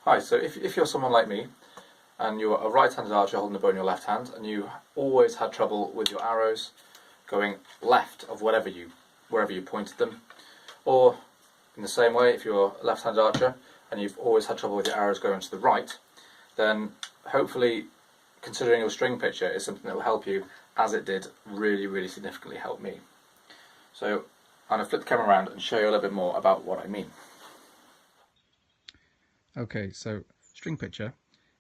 Hi, so if you're someone like me and you're a right-handed archer holding the bow in your left hand and you always had trouble with your arrows going left of wherever you pointed them, or in the same way if you're a left-handed archer and you've always had trouble with your arrows going to the right, then hopefully considering your string picture is something that will help you, as it did really significantly help me. So I'm going to flip the camera around and show you a little bit more about what I mean. Okay, so string picture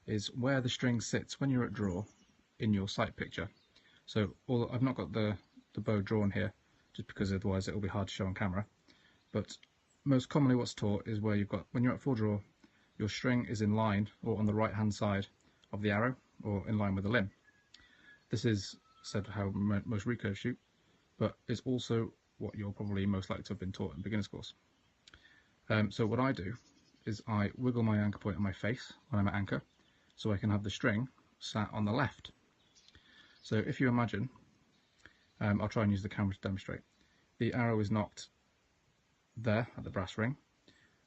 is where the string sits when you're at draw in your sight picture. So I've not got the bow drawn here, just because otherwise it will be hard to show on camera. But most commonly what's taught is where when you're at full draw, your string is in line or on the right hand side of the arrow or in line with the limb. This is said how most recurves shoot, but it's also what you're probably most likely to have been taught in beginner's course. So what I do is I wiggle my anchor point on my face when I'm at anchor, so I can have the string sat on the left. So if you imagine, I'll try and use the camera to demonstrate. The arrow is knocked there at the brass ring,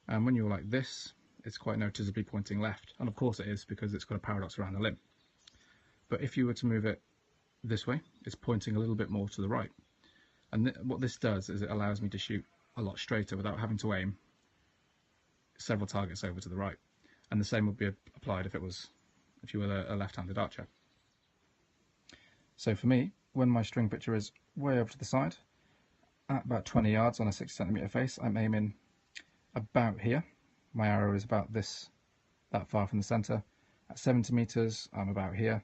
and when you're like this, it's quite noticeably pointing left, and of course it is because it's got a paradox around the limb. But if you were to move it this way, it's pointing a little bit more to the right. And what this does is it allows me to shoot a lot straighter without having to aim several targets over to the right, and the same would be applied if you were a left-handed archer. So for me, when my string picture is way over to the side, at about 20 yards on a 60cm face, I'm aiming about here. My arrow is about that far from the centre. At 70 meters, I'm about here.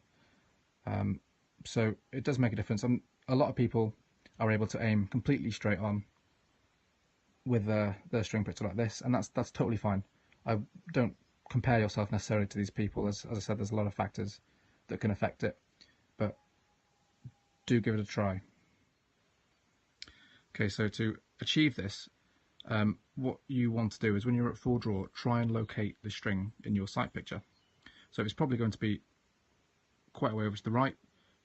So it does make a difference. A lot of people are able to aim completely straight on with their string picture like this, and that's totally fine. I don't compare yourself necessarily to these people. As I said, there's a lot of factors that can affect it, but do give it a try. Okay, so to achieve this, what you want to do is when you're at full draw, try and locate the string in your sight picture. So it's probably going to be quite a way over to the right,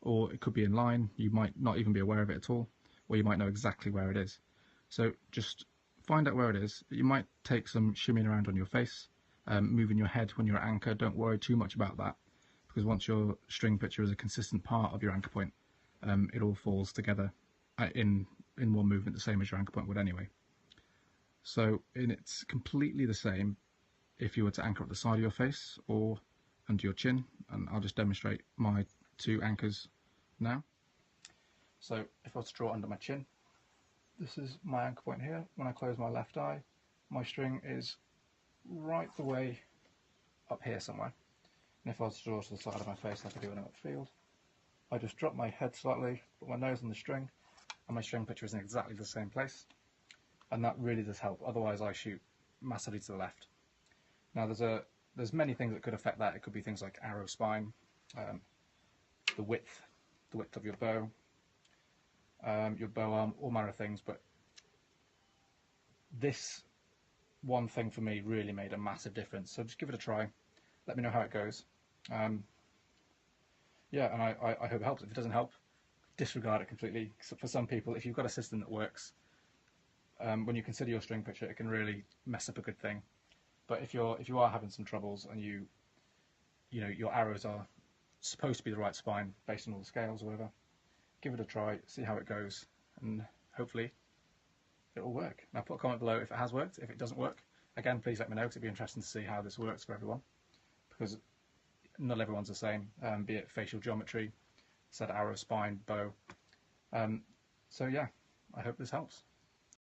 or it could be in line. You might not even be aware of it at all, or you might know exactly where it is. So just find out where it is. You might take some shimmying around on your face, moving your head when you're at anchor. Don't worry too much about that, because once your string picture is a consistent part of your anchor point, it all falls together in one movement, the same as your anchor point would anyway. So it's completely the same if you were to anchor at the side of your face or under your chin, and I'll just demonstrate my two anchors now. So if I was to draw under my chin, this is my anchor point here. When I close my left eye, my string is right the way up here somewhere. And if I was to draw to the side of my face like I do when I'm at field, I just drop my head slightly, put my nose on the string, and my string picture is in exactly the same place. And that really does help. Otherwise I shoot massively to the left. Now there's many things that could affect that. It could be things like arrow spine, the width of your bow arm, all manner of things, but this one thing for me really made a massive difference. So just give it a try. Let me know how it goes. Yeah, and I hope it helps. If it doesn't help, disregard it completely. So for some people, if you've got a system that works, when you consider your string picture, it can really mess up a good thing. But if you are having some troubles and you know your arrows are supposed to be the right spine based on all the scales or whatever, give it a try, see how it goes, and hopefully it will work. Now put a comment below if it has worked. If it doesn't work, again, please let me know, because it'd be interesting to see how this works for everyone, because not everyone's the same, be it facial geometry, set arrow, spine, bow. So yeah, I hope this helps.